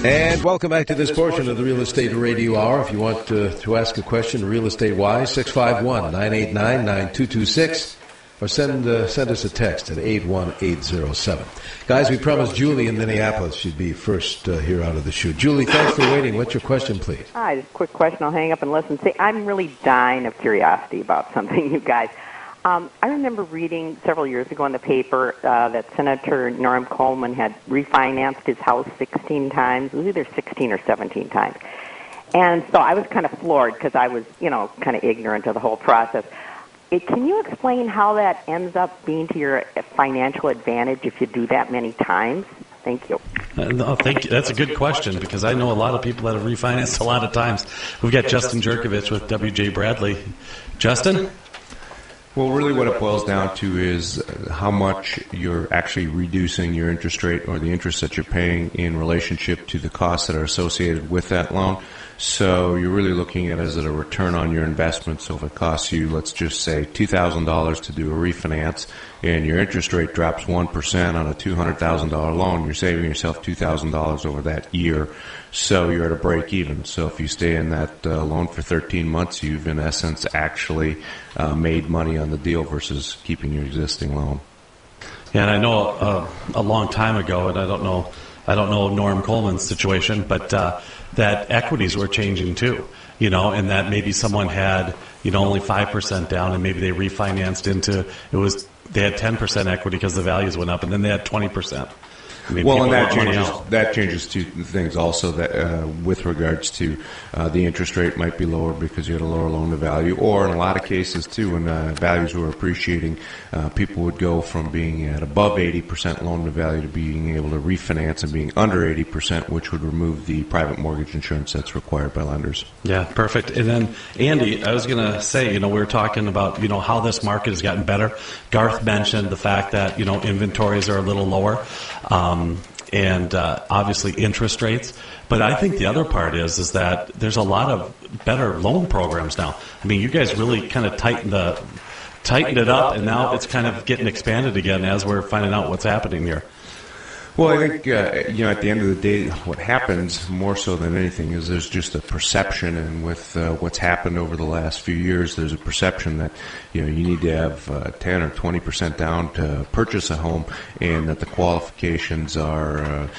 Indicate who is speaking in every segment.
Speaker 1: And welcome back to this portion of the Real Estate Radio Hour. If you want to ask a question, real estate-wise, 651-989-9226, or send us a text at 81807. Guys, we promised Julie in Minneapolis she'd be first here out of the chute. Julie, thanks for waiting. What's your question, please?
Speaker 2: Hi, just a quick question. I'll hang up and listen. See, I'm really dying of curiosity about something, you guys. I remember reading several years ago in the paper that Senator Norm Coleman had refinanced his house 16 times. It was either 16 or 17 times. And so I was kind of floored because I was, kind of ignorant of the whole process. Can you explain how that ends up being to your financial advantage if you do that many times? Thank you.
Speaker 3: No, thank you. That's a good question because I know a lot of people that have refinanced a lot of times. We've got Justin Jurkovich with W.J. Bradley. Justin?
Speaker 4: Well, really what it boils down to is how much you're actually reducing your interest rate or the interest that you're paying in relationship to the costs that are associated with that loan. So you're really looking at it as a return on your investment. So if it costs you, let's just say $2,000 to do a refinance and your interest rate drops 1% on a $200,000 loan, you're saving yourself $2,000 over that year. So you're at a break even. So if you stay in that loan for 13 months, you've in essence actually made money on the deal versus keeping your existing loan.
Speaker 3: Yeah, and I know a long time ago, and I don't know Norm Coleman's situation, but that equities were changing too, and that maybe someone had, only 5% down and maybe they refinanced they had 10% equity because the values went up and then they had 20%.
Speaker 4: Well, and that changes two things also that with regards to the interest rate might be lower because you had a lower loan to value, or in a lot of cases too when values were appreciating, people would go from being at above 80% loan to value to being able to refinance and being under 80%, which would remove the private mortgage insurance that's required by lenders.
Speaker 3: Yeah, perfect. And then Andy, I was going to say, we were talking about how this market has gotten better. Garth mentioned the fact that inventories are a little lower. And obviously interest rates. But I think the other part is that there's a lot of better loan programs now. I mean, you guys really kind of tightened it up, and now it's kind of getting expanded again as we're finding out what's happening here.
Speaker 4: Well, I think, at the end of the day, what happens more so than anything is there's just a perception, and with what's happened over the last few years, there's a perception that, you need to have 10 or 20% down to purchase a home and that the qualifications are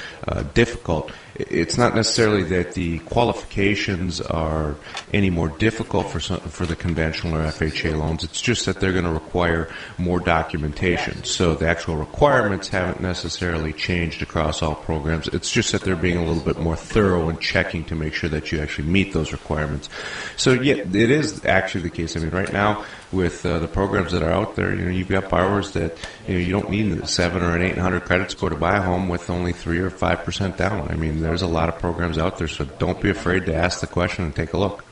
Speaker 4: difficult. It's not necessarily that the qualifications are any more difficult for the conventional or FHA loans. It's just that they're going to require more documentation. So the actual requirements haven't necessarily changed across all programs. It's just that they're being a little bit more thorough in checking to make sure that you actually meet those requirements. So yeah, it is actually the case. I mean, right now with the programs that are out there, you've got borrowers that you don't need a 700 or an 800 credit score to buy a home with only 3 or 5% down. I mean, there's a lot of programs out there, so don't be afraid to ask the question and take a look.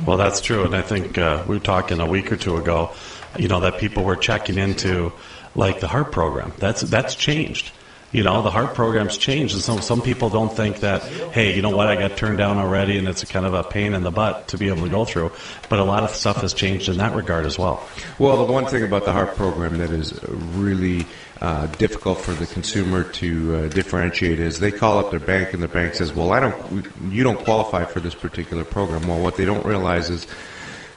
Speaker 3: Well, that's true, and I think we were talking a week or two ago, that people were checking into like the HARP program. That's changed. The HARP program's changed, and some people don't think that, hey, you know what, I got turned down already, and it's a kind of a pain in the butt to be able to go through. But a lot of stuff has changed in that regard as well. Well,
Speaker 4: the one thing about the HARP program that is really difficult for the consumer to differentiate is they call up their bank, and the bank says, well, you don't qualify for this particular program. Well, what they don't realize is,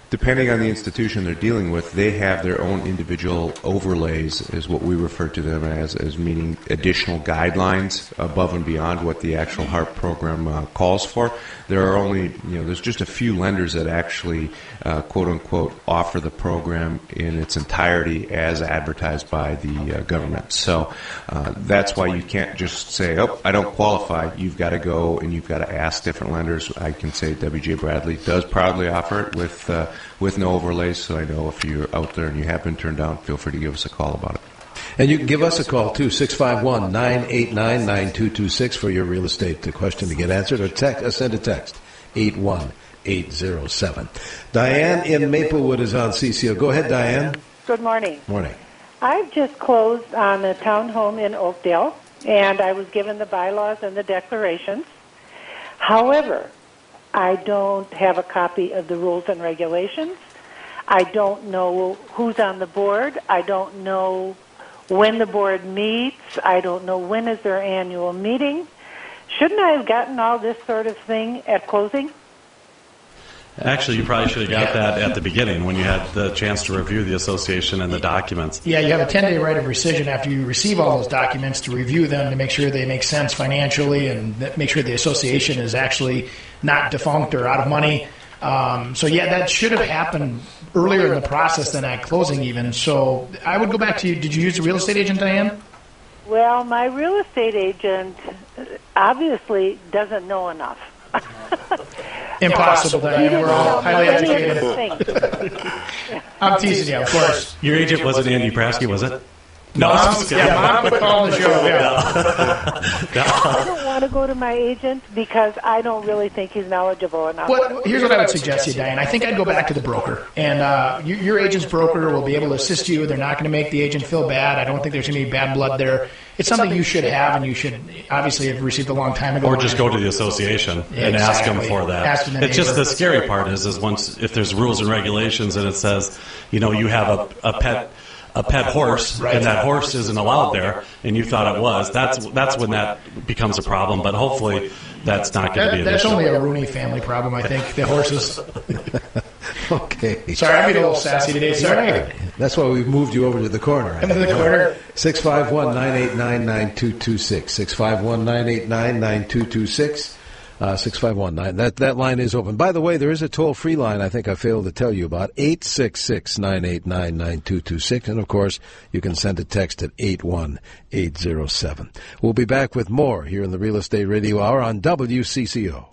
Speaker 4: depending on the institution they're dealing with, they have their own individual overlays, is what we refer to them as meaning additional guidelines above and beyond what the actual HARP program calls for. There are only, there's just a few lenders that actually, quote unquote, offer the program in its entirety as advertised by the government. So that's why you can't just say, oh, I don't qualify. You've got to go and you've got to ask different lenders. I can say W.J. Bradley does proudly offer it with no overlays. So I know if you're out there and you have been turned down, feel free to give us a call about it.
Speaker 1: And you can give us a call, too, 651-989-9226 for your real estate question to get answered, or send a text, 81807. Diane in Maplewood is on CCO. Go ahead, Diane.
Speaker 5: Good morning.
Speaker 1: Morning.
Speaker 5: I've just closed on a townhome in Oakdale, and I was given the bylaws and the declarations. However, I don't have a copy of the rules and regulations. I don't know who's on the board. I don't know when the board meets. I don't know when is their annual meeting. shouldn't I have gotten all this sort of thing at closing?
Speaker 3: Actually, you probably should have got that at the beginning when you had the chance to review the association and the documents.
Speaker 6: Yeah, you have a 10-day right of rescission after you receive all those documents to review them to make sure they make sense financially and make sure the association is actually not defunct or out of money. So, yeah, that should have happened earlier in the process than at closing even. So I would go back to you. Did you use a real estate agent, Diane?
Speaker 5: Well, my real estate agent obviously doesn't know enough.
Speaker 6: Impossible, Diane. We're all highly educated. I'm teasing you, of course.
Speaker 3: Your agent wasn't Andy Prasky, was it? No,
Speaker 6: Mom would call the show. Yeah.
Speaker 5: I don't want to go to my agent because I don't really think he's knowledgeable enough.
Speaker 6: Here's what I would suggest you, Diane. I think I'd go back to the broker. And your agent's broker will be able to assist you. They're not going to make the agent feel bad. I don't think there's going to be bad blood there. It's something you should have, and you should obviously have received a long time ago.
Speaker 3: Or just go to the association and ask them for that. It's just the scary part is once if there's rules and regulations and it says, you have a pet horse, right, and that horse isn't allowed there, and you thought it was, that's when that becomes a problem. But hopefully that's not going to be an issue.
Speaker 6: That's only a Rooney family problem, I think, the horses.
Speaker 1: Okay.
Speaker 6: Sorry, I'm being a little sassy today. Sorry.
Speaker 1: Right. That's why we've moved you over to the corner.
Speaker 6: Into the corner.
Speaker 1: 651-989-9226. 651-989-9226. 6519. That line is open. By the way, there is a toll-free line I think I failed to tell you about, 866-989-9226. And, of course, you can send a text at 81807. We'll be back with more here in the Real Estate Radio Hour on WCCO.